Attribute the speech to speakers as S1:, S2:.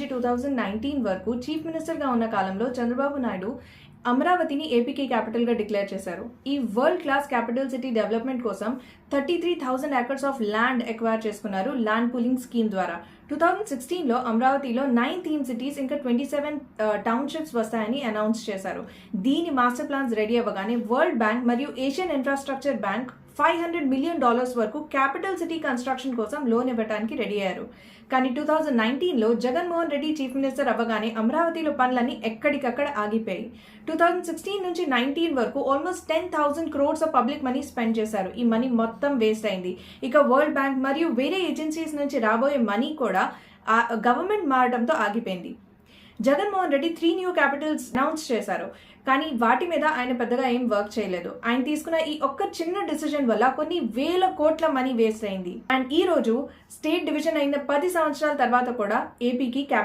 S1: నుంచి 2019 వరకు చీఫ్ మినిస్టర్గా ఉన్న కాలంలో చంద్రబాబు నాయుడు అమరావతిని ఏపీకి క్యాపిటల్గా డిక్లేర్ చేశారు. ఈ world class capital city development కోసం 33,000 ఏకర్స్ ఆఫ్ ల్యాండ్ ఎక్వైర్ చేసుకున్నారు ల్యాండ్ పూలింగ్ స్కీమ్ ద్వారా. 2016లో అమరావతిలో 9 థీమ్ సిటీస్ ఇంకా 27 టౌన్షిప్స్ వస్తాయని అనౌన్స్ చేశారు. దీని మాస్టర్ ప్లాన్స్ రెడీ అవ్వగానే వరల్డ్ బ్యాంక్ మరియు ఏషియన్ ఇన్ఫ్రాస్ట్రక్చర్ బ్యాంక్ $500 మిలియన్ వరకు క్యాపిటల్ సిటీ కన్స్ట్రక్షన్ కోసం లోన్ ఇవ్వడానికి రెడీ అయ్యారు. కానీ 2019లో జగన్మోహన్ రెడ్డి చీఫ్ మినిస్టర్ అవ్వగానే అమరావతిలో పనులన్నీ ఎక్కడికక్కడ ఆగిపోయాయి. 2016 నుంచి 19 వరకు almost 10,000 crores of public money spend చేశారు. ఈ మనీ మొత్తం వేస్ట్ అయింది. ఇక వరల్డ్ బ్యాంక్ మరియు వేరే ఏజెన్సీస్ నుంచి రాబోయే మనీ కూడా గవర్నమెంట్ మారడంతో ఆగిపోయింది. Jaganmohan Reddy 3 new Capitals announce చేశారు. కానీ వాటి మీద ఆయన పెద్దగా ఏం వర్క్ చేయలేదు. ఆయన తీసుకున్న ఈ ఒక్క చిన్న డిసిజన్ వల్ల కొన్ని వేల కోట్ల మనీ వేస్ట్ అయింది. అండ్ ఈ రోజు స్టేట్ డివిజన్ అయిన 10 సంవత్సరాల తర్వాత కూడా ఏపీకి క్యాపిటల్